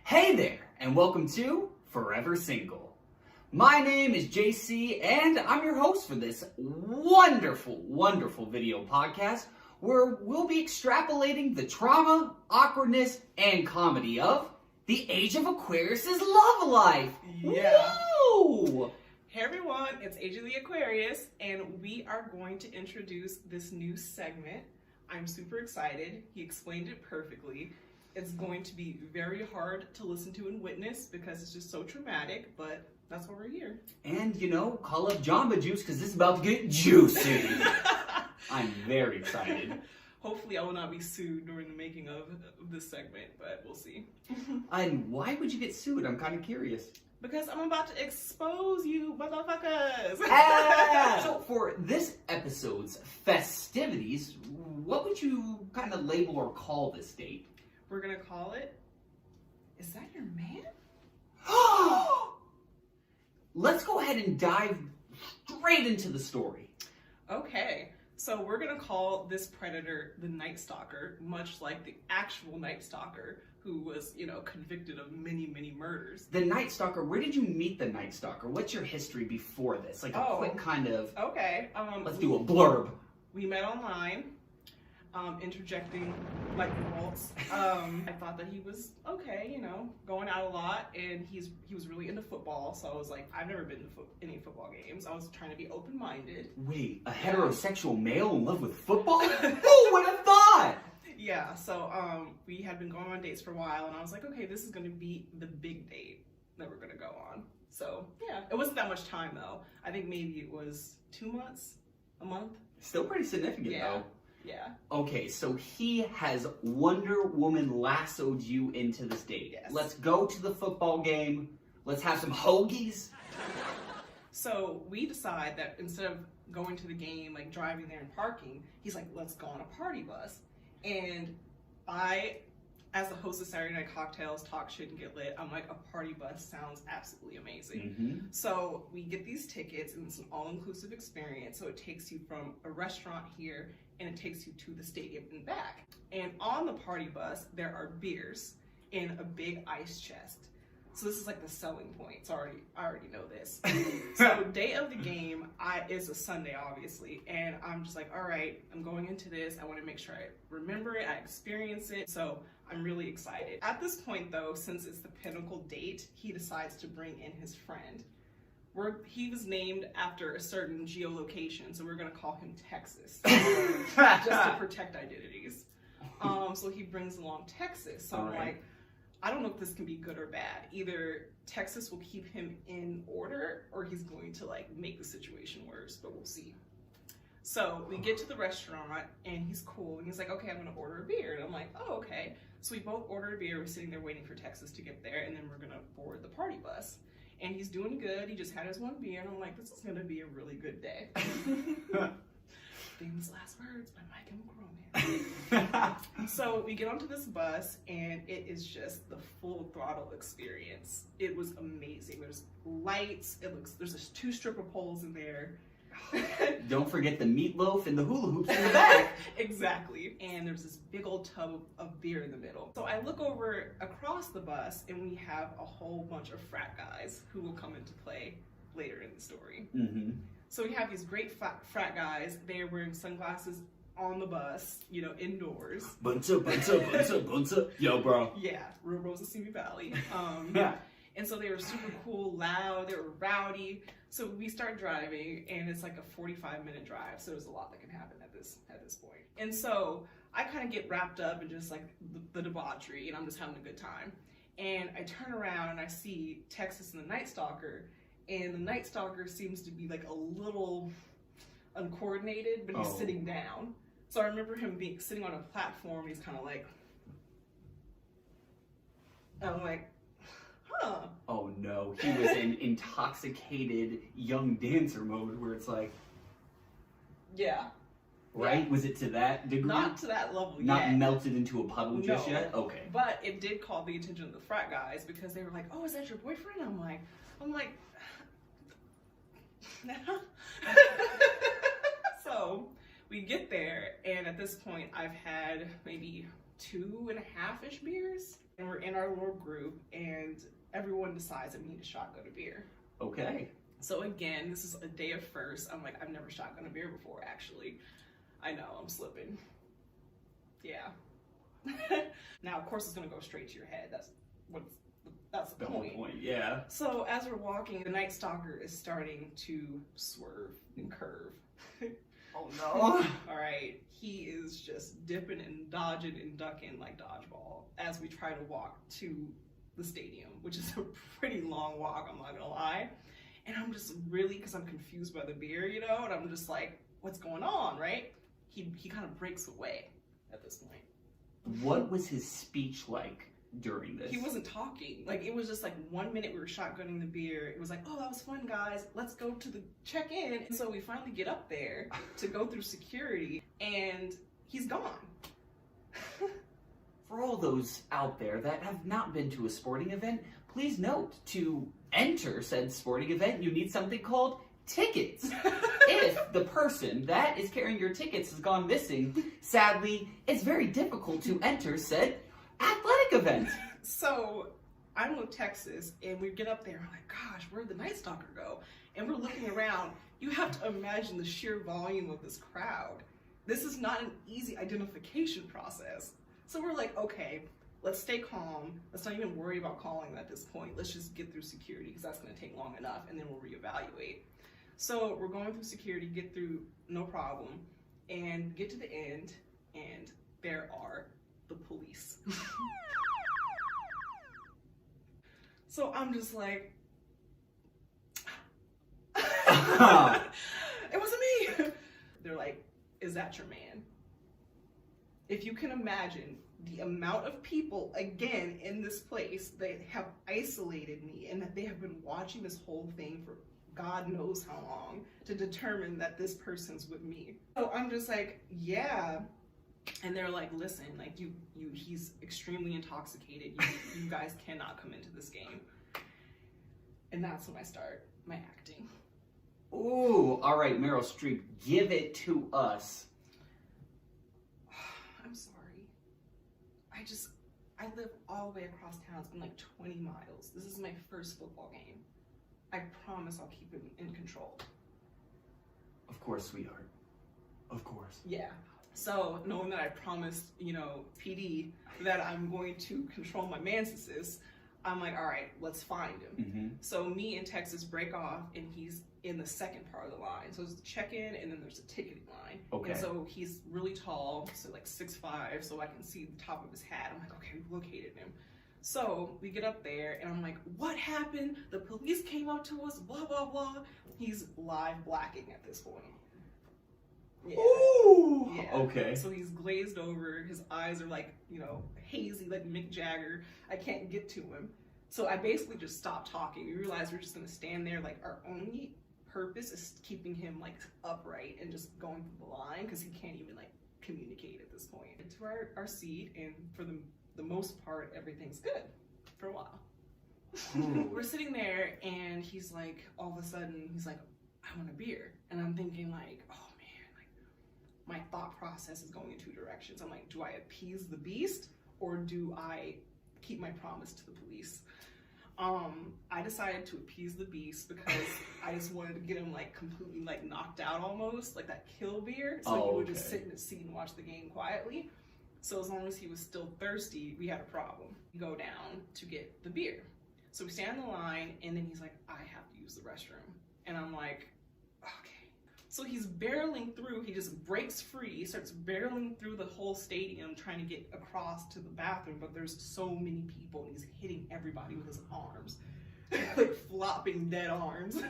Hey there, and welcome to Forever Single. My name is JC, and I'm your host for this wonderful video podcast where we'll be extrapolating the trauma, awkwardness, and comedy of the Age of Aquarius' love life. Yeah. Woo! Hey everyone, it's Age of the Aquarius, and we are going to introduce this new segment. I'm super excited. He explained it perfectly. It's going to be very hard to listen to and witness because it's just so traumatic, but that's why we're here. And, call up Jamba Juice because this is about to get juicy. I'm very excited. Hopefully I will not be sued during the making of this segment, but we'll see. And why would you get sued? I'm kind of curious. Because I'm about to expose you, motherfuckers! So for this episode's festivities, what would you kind of label or call this date? We're gonna call it, Is That Your Man? Let's go ahead and dive straight into the story. Okay, so we're gonna call this predator the Night Stalker, much like the actual Night Stalker, who was, convicted of many murders. The Night Stalker, where did you meet the Night Stalker? What's your history before this? Like a quick kind of... Okay. Let's do a blurb. We met online, interjecting like revolts. I thought that he was okay, going out a lot, and he was really into football, so I was like, I've never been to any football games. I was trying to be open-minded. Wait, a heterosexual male in love with football? Who would have thought? Yeah, so we had been going on dates for a while, and I was like, okay, this is going to be the big date that we're going to go on. So, yeah, it wasn't that much time, though. I think maybe it was 2 months, a month. Still pretty significant, though. Yeah. Okay, so he has Wonder Woman lassoed you into this date. Yes. Let's go to the football game. Let's have some hoagies. So we decide that instead of going to the game, like driving there and parking, he's like, let's go on a party bus. And I, as the host of Saturday Night Cocktails, talk shit and get lit, I'm like, a party bus sounds absolutely amazing. Mm-hmm. So we get these tickets, and it's an all-inclusive experience. So it takes you from a restaurant here, and it takes you to the stadium and back. And on the party bus, there are beers in a big ice chest. So this is like the selling point. So I already know this. So day of the game is a Sunday, obviously. And I'm just like, all right, I'm going into this. I want to make sure I remember it, I experience it. So I'm really excited. At this point, though, since it's the pinnacle date, he decides to bring in his friend. He was named after a certain geolocation, so we're going to call him Texas, just to protect identities. So he brings along Texas. So I'm like, I don't know if this can be good or bad. Either Texas will keep him in order, or he's going to make the situation worse, but we'll see. So we get to the restaurant, and he's cool, and he's like, okay, I'm gonna order a beer. And I'm like, oh, okay. So we both order a beer, we're sitting there waiting for Texas to get there, and then we're gonna board the party bus. And he's doing good, he just had his one beer, and I'm like, this is gonna be a really good day. Famous last words by My Chemical Romance. So we get onto this bus, and it is just the full throttle experience. It was amazing. There's lights. There's just 2 stripper poles in there. Don't forget the meatloaf and the hula hoops in the back. Exactly. And there's this big old tub of beer in the middle. So I look over across the bus, and we have a whole bunch of frat guys who will come into play later in the story. Mm-hmm. So we have these great frat guys. They are wearing sunglasses on the bus, indoors. Bunta. Yo, bro. Yeah, real Rosa Simi Valley. Yeah. And so they were super cool, loud, they were rowdy. So we start driving, and it's like a 45-minute drive, so there's a lot that can happen at this point. And so I kind of get wrapped up in just the debauchery, and I'm just having a good time. And I turn around, and I see Texas and the Night Stalker, and the Night Stalker seems to be a little uncoordinated, but he's sitting down. So I remember him sitting on a platform, and he's kind of like, and I'm like, huh. Oh no, he was in intoxicated young dancer mode where it's like... Yeah. Right? Yeah. Was it to that degree? Not to that level yet. Not melted into a puddle just yet? Okay. But it did call the attention of the frat guys because they were like, oh, is that your boyfriend? I'm like, So we get there, and at this point I've had maybe 2.5-ish beers. And we're in our little group, and everyone decides that we need to shotgun a beer. Okay. So again, this is a day of first. I'm like, I've never shotgun a beer before, actually. I know, I'm slipping. Yeah. Now, of course, it's gonna go straight to your head. That's the whole point, yeah. So as we're walking, the Night Stalker is starting to swerve and curve. Oh no. All right, he is just dipping and dodging and ducking like dodgeball as we try to walk to the stadium, which is a pretty long walk, I'm not gonna lie. And I'm just really, because I'm confused by the beer, you know, and I'm just like, what's going on, right? He kind of breaks away at this point. What was his speech like during this? He wasn't talking. Like, it was just like 1 minute we were shotgunning the beer. It was like, oh, that was fun, guys. Let's go to the check-in. And so we finally get up there to go through security, and he's gone. For all those out there that have not been to a sporting event, please note, to enter said sporting event, you need something called tickets. If the person that is carrying your tickets has gone missing, sadly, it's very difficult to enter said athletic event. So I'm with Texas, and we get up there, and I'm like, gosh, where'd the Night Stalker go? And we're looking around. You have to imagine the sheer volume of this crowd. This is not an easy identification process. So we're like, okay, let's stay calm. Let's not even worry about calling them at this point. Let's just get through security, because that's going to take long enough, and then we'll reevaluate. So we're going through security, get through, no problem, and get to the end, and there are the police. So I'm just like, it wasn't me. They're like, is that your man? If you can imagine the amount of people, again, in this place, they have isolated me, and that they have been watching this whole thing for God knows how long to determine that this person's with me. So I'm just like, yeah. And they're like, listen, like he's extremely intoxicated. You guys cannot come into this game. And that's when I start my acting. Ooh, all right, Meryl Streep, give it to us. I'm sorry. I live all the way across town. It's been like 20 miles. This is my first football game. I promise I'll keep it in control. Of course, sweetheart. Of course. Yeah. So, knowing that I promised, PD that I'm going to control my mansis, I'm like, all right, let's find him. Mm-hmm. So me and Texas break off, and he's in the second part of the line. So there's the check-in, and then there's a ticketing line. Okay. And so he's really tall, so like 6'5", so I can see the top of his hat. I'm like, okay, we located him. So we get up there, and I'm like, what happened? The police came up to us, blah, blah, blah. He's live blacking at this point. Yeah. Ooh! Yeah. Okay. So he's glazed over, his eyes are like, hazy like Mick Jagger. I can't get to him. So I basically just stopped talking. We realized we're just gonna stand there, like our only purpose is keeping him like upright and just going through the line, because he can't even like communicate at this point. Into our seat, and for the most part, everything's good for a while. We're sitting there, and he's like, all of a sudden, he's like, I want a beer. And I'm thinking like, oh man, like my thought process is going in two directions. I'm like, do I appease the beast, or do I keep my promise to the police? I decided to appease the beast, because I just wanted to get him like completely like knocked out, almost like that Kill beer. So he would just sit in his seat and watch the game quietly. So as long as he was still thirsty, we had a problem. We go down to get the beer. So we stand in the line, and then he's like, I have to use the restroom. And I'm like, okay. So he's barreling through, he just breaks free, he starts barreling through the whole stadium trying to get across to the bathroom, but there's so many people, and he's hitting everybody with his arms. Like flopping dead arms.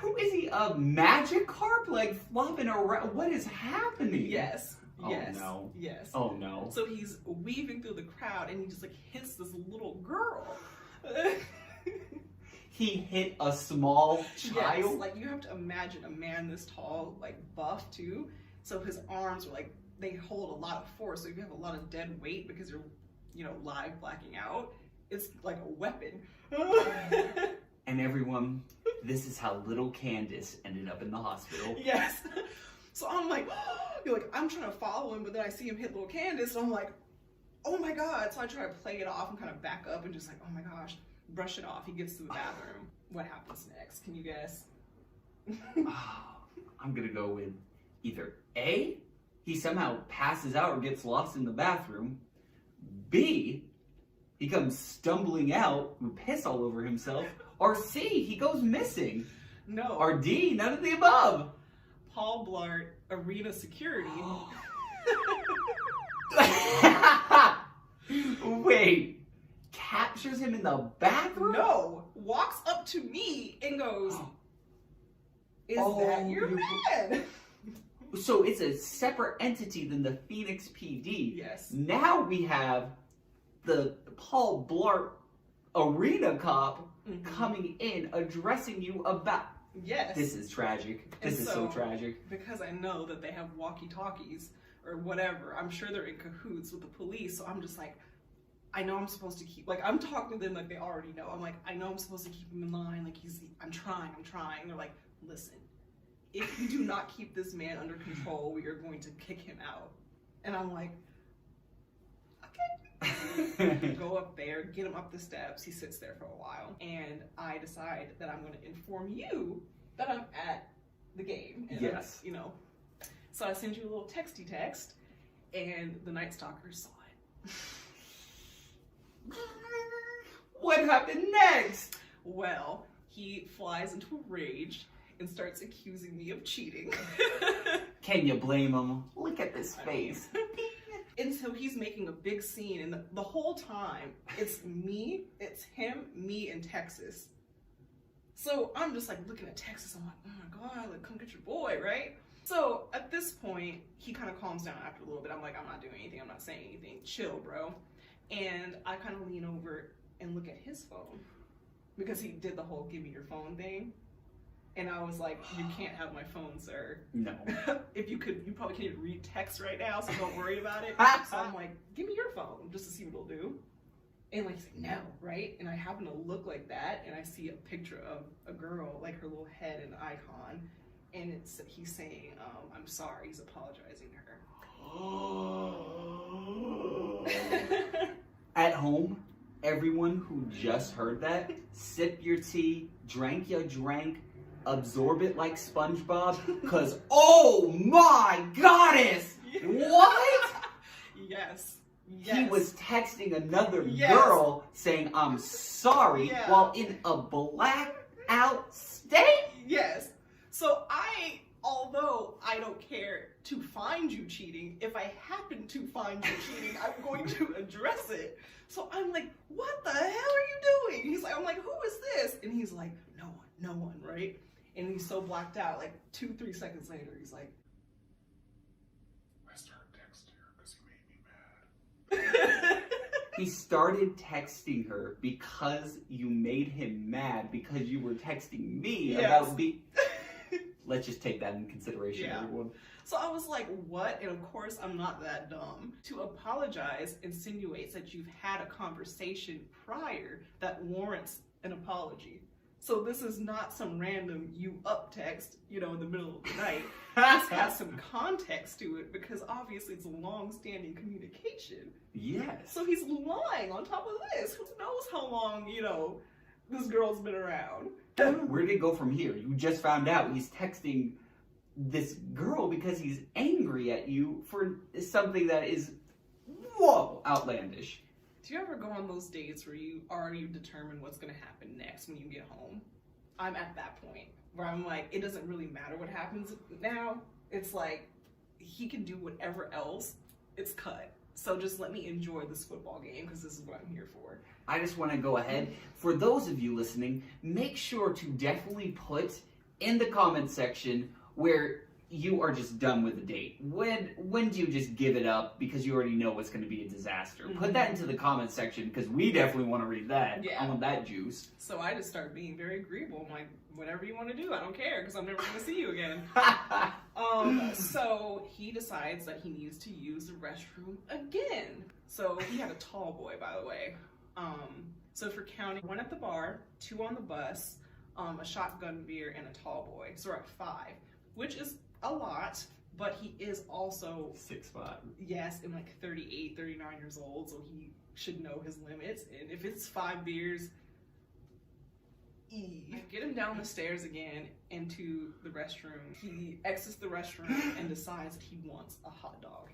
Who is he, a magic carp? Like flopping around? What is happening? Yes. Yes. Oh no. Yes. Oh no. So he's weaving through the crowd, and he just like hits this little girl. He hit a small child? Yes, like you have to imagine a man this tall, like buff too. So his arms are like, they hold a lot of force. So if you have a lot of dead weight because you're, live blacking out, it's like a weapon. And everyone, this is how little Candace ended up in the hospital. Yes. So I'm like, I'm trying to follow him, but then I see him hit little Candace, and I'm like, oh my God. So I try to play it off and kind of back up and just like, oh my gosh, brush it off. He gets to the bathroom. What happens next? Can you guess? I'm gonna go with either A, he somehow passes out or gets lost in the bathroom. B, he comes stumbling out with piss all over himself. Or C, he goes missing. No. Or D, none of the above. Paul Blart, arena security. Wait, captures him in the bathroom? No, walks up to me and goes, is that your man? So it's a separate entity than the Phoenix PD. Yes. Now we have the Paul Blart arena cop coming in, addressing you about... Yes. This is tragic. This is so tragic. Because I know that they have walkie-talkies or whatever. I'm sure they're in cahoots with the police. So I'm just like, I know I'm supposed to keep, like, I'm talking to them like they already know. I'm like, I know I'm supposed to keep him in line. Like, I'm trying. They're like, listen, if you do not keep this man under control, we are going to kick him out. And I'm like, okay. Go up there, get him up the steps. He sits there for a while. And I decide that I'm going to inform you that I'm at the game. And yes. You know. So I send you a little texty text, and the Night Stalker saw it. What happened next? Well, he flies into a rage and starts accusing me of cheating. Can you blame him? Look at this face. And so he's making a big scene, and the whole time, it's him, me, and Texas. So I'm just like looking at Texas, I'm like, oh my God, like come get your boy, right? So at this point, he kind of calms down after a little bit. I'm like, I'm not doing anything, I'm not saying anything, chill, bro. And I kind of lean over and look at his phone, because he did the whole give me your phone thing. And I was like, you can't have my phone, sir. No. If you could, you probably can't even read text right now, so don't worry about it. So I'm like, give me your phone, just to see what it'll do. And like, he's like, no, right? And I happen to look like that, and I see a picture of a girl, like her little head and icon. And he's saying, I'm sorry, he's apologizing to her. At home, everyone who just heard that, sip your tea, drank your drink, absorb it like SpongeBob, because oh my goddess! What? Yes. He was texting another girl saying, I'm sorry, while in a blackout state? Yes. So although I don't care to find you cheating, if I happen to find you cheating, I'm going to address it. So I'm like, what the hell are you doing? I'm like, who is this? And he's like, no one, right? And he's so blacked out, like 2-3 seconds later, he's like, I started texting her because he made me mad. He started texting her because you made him mad, because you were texting me about Let's just take that in consideration, everyone. So I was like, what? And of course, I'm not that dumb. To apologize insinuates that you've had a conversation prior that warrants an apology. So this is not some random you up text, in the middle of the night. This has some context to it, because obviously it's a long-standing communication. Yes. So he's lying on top of this. Who knows how long, this girl's been around. Where did it go from here? You just found out he's texting this girl because he's angry at you for something that is, outlandish. Do you ever go on those dates where you already determine what's going to happen next when you get home? I'm at that point where I'm like, it doesn't really matter what happens now. It's like, he can do whatever else. It's cut. So just let me enjoy this football game, because this is what I'm here for. I just want to go ahead. For those of you listening, make sure to definitely put in the comment section where you are just done with the date. When do you just give it up because you already know it's going to be a disaster? Put that into the comment section, because we definitely want to read that. I want that juice. So I just start being very agreeable. I'm like, whatever you want to do, I don't care, because I'm never going to see you again. So he decides that he needs to use the restroom again. So he had a tall boy, by the way. So for counting, 1 at the bar, 2 on the bus, a shotgun beer, and a tall boy. So we're at 5, which is a lot, but he is also 6'5". yes, and like 38, 39 years old, so he should know his limits. And if it's 5 beers, I get him down the stairs again into the restroom. He exits the restroom and decides that he wants a hot dog.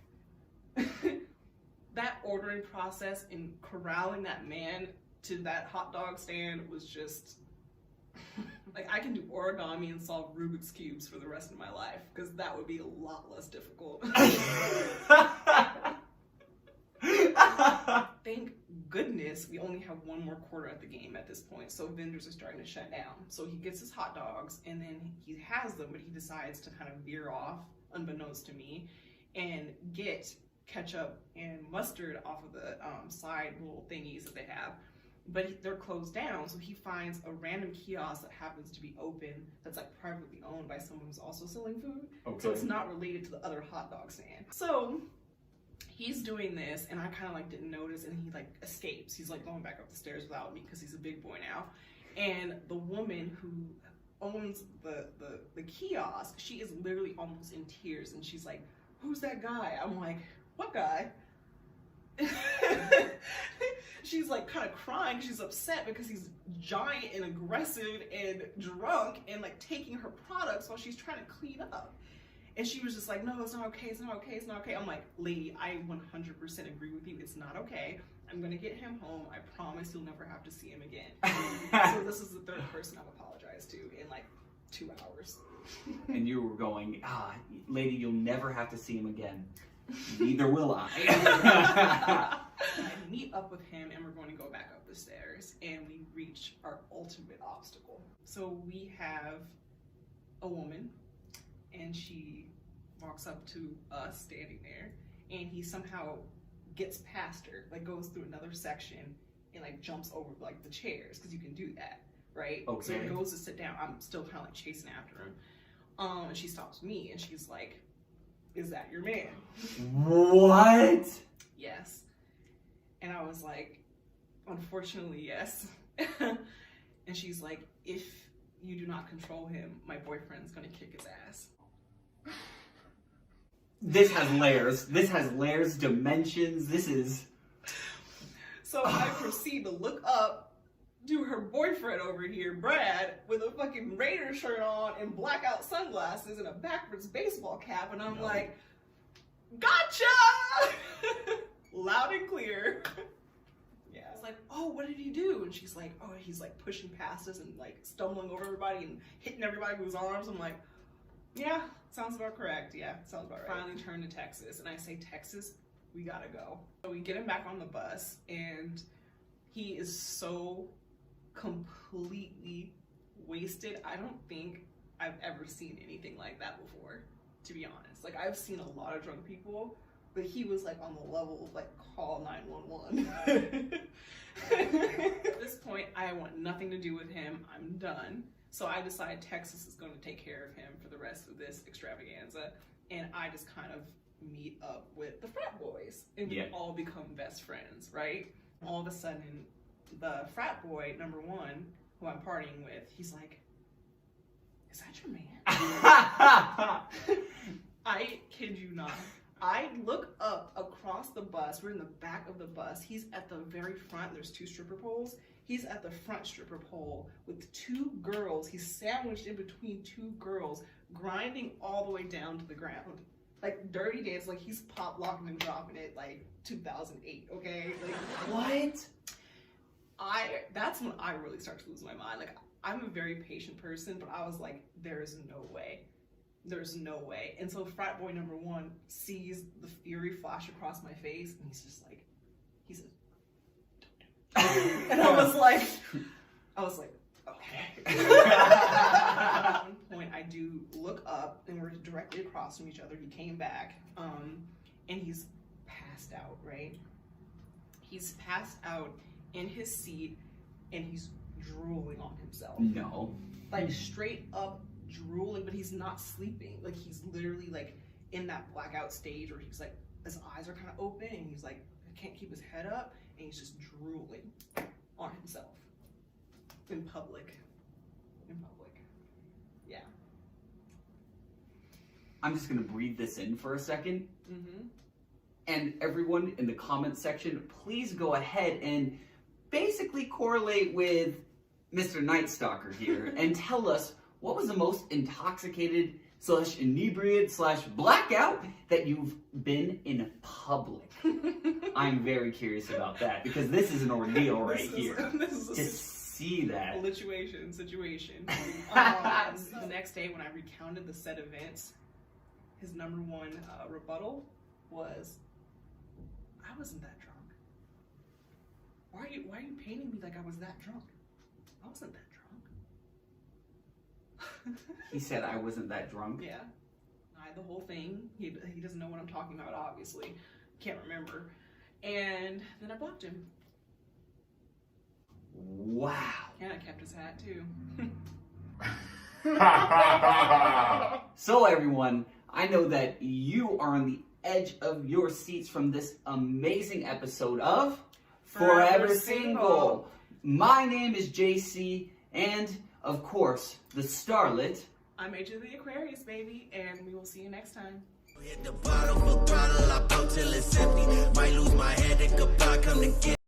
That ordering process and corralling that man to that hot dog stand was just like, I can do origami and solve Rubik's cubes for the rest of my life, because that would be a lot less difficult. Thank goodness we only have one more quarter at the game at this point, so vendors are starting to shut down. So he gets his hot dogs and then he has them, but he decides to kind of veer off, unbeknownst to me, and get ketchup and mustard off of the side little thingies that they have. But they're closed down, so he finds a random kiosk that happens to be open that's like privately owned by someone who's also selling food. Okay. So it's not related to the other hot dog stand. So he's doing this, and I kind of like didn't notice, and he like escapes. He's like going back up the stairs without me because he's a big boy now. And the woman who owns the kiosk, she is literally almost in tears, and she's like, "Who's that guy?" I'm like, "What guy?" She's like kind of crying. She's upset because he's giant and aggressive and drunk and like taking her products while she's trying to clean up. And she was just like, "No, it's not okay, it's not okay, it's not okay." I'm like, "Lady, I 100% agree with you. It's not okay. I'm gonna get him home. I promise you'll never have to see him again." So this is the third person I've apologized to in like 2 hours. And you were going, lady, you'll never have to see him again. Neither will I. I meet up with him and we're going to go back up the stairs, and we reach our ultimate obstacle. So we have a woman, and she walks up to us standing there, and he somehow gets past her, like goes through another section and like jumps over like the chairs, because you can do that, right? Okay. So he goes to sit down. I'm still kind of like chasing after him. And she stops me and she's like, "Is that your man?" What? Yes. And I was like, "Unfortunately, yes." And she's like, "If you do not control him, my boyfriend's gonna kick his ass." This has layers. This has layers, dimensions. This is... So I proceed to look up to her boyfriend over here, Brad, with a fucking Raider shirt on and blackout sunglasses and a backwards baseball cap, and I'm like, "Gotcha!" Loud and clear. Yeah. I was like, "Oh, what did he do?" And she's like, "Oh, he's like pushing past us and like stumbling over everybody and hitting everybody with his arms." I'm like, "Yeah, sounds about correct. Yeah, sounds about right." Finally turn to Texas, and I say, "Texas, we gotta go." So we get him back on the bus, and he is so completely wasted. I don't think I've ever seen anything like that before, to be honest. Like, I've seen a lot of drunk people, but he was like on the level of like, call 911. At this point, I want nothing to do with him. I'm done. So I decide Texas is going to take care of him for the rest of this extravaganza, and I just kind of meet up with the frat boys, and we all become best friends, right? All of a sudden, the frat boy, number one, who I'm partying with, he's like, "Is that your man?" I kid you not. I look up across the bus. We're in the back of the bus. He's at the very front. There's 2 stripper poles. He's at the front stripper pole with 2 girls. He's sandwiched in between 2 girls, grinding all the way down to the ground. Like Dirty Dance, like he's pop locking and dropping it like 2008, okay? Like, what? That's when I really start to lose my mind. Like, I'm a very patient person, but I was like, there's no way. There's no way. And so frat boy number one sees the fury flash across my face, and he's just like, he says, "Don't do it." And I was like, okay. At one point, I do look up, and we're directly across from each other. He came back, and he's passed out, right? He's passed out in his seat, and he's drooling on himself. No. Like, straight up drooling, but he's not sleeping. Like, he's literally like in that blackout stage where he's like, his eyes are kind of open, and he's like, can't keep his head up, and he's just drooling on himself in public. Yeah. I'm just going to breathe this in for a second. Mm-hmm. And everyone in the comment section, please go ahead and basically correlate with Mr. Night Stalker here and tell us what was the most intoxicated / inebriated / blackout that you've been in public. I'm very curious about that because this is an ordeal right here. This is To see that. situation. The next day when I recounted the said events, his number one rebuttal was, I wasn't that drunk. Why are you painting me like I was that drunk? I wasn't that drunk. He said I wasn't that drunk. Yeah. The whole thing. He doesn't know what I'm talking about, obviously. Can't remember. And then I blocked him. Wow. And I kept his hat too. So everyone, I know that you are on the edge of your seats from this amazing episode of Forever Single. My name is JC, and of course, the starlet. I'm Age of the Aquarius, baby, and we will see you next time. Hit the bottom of the bottle, I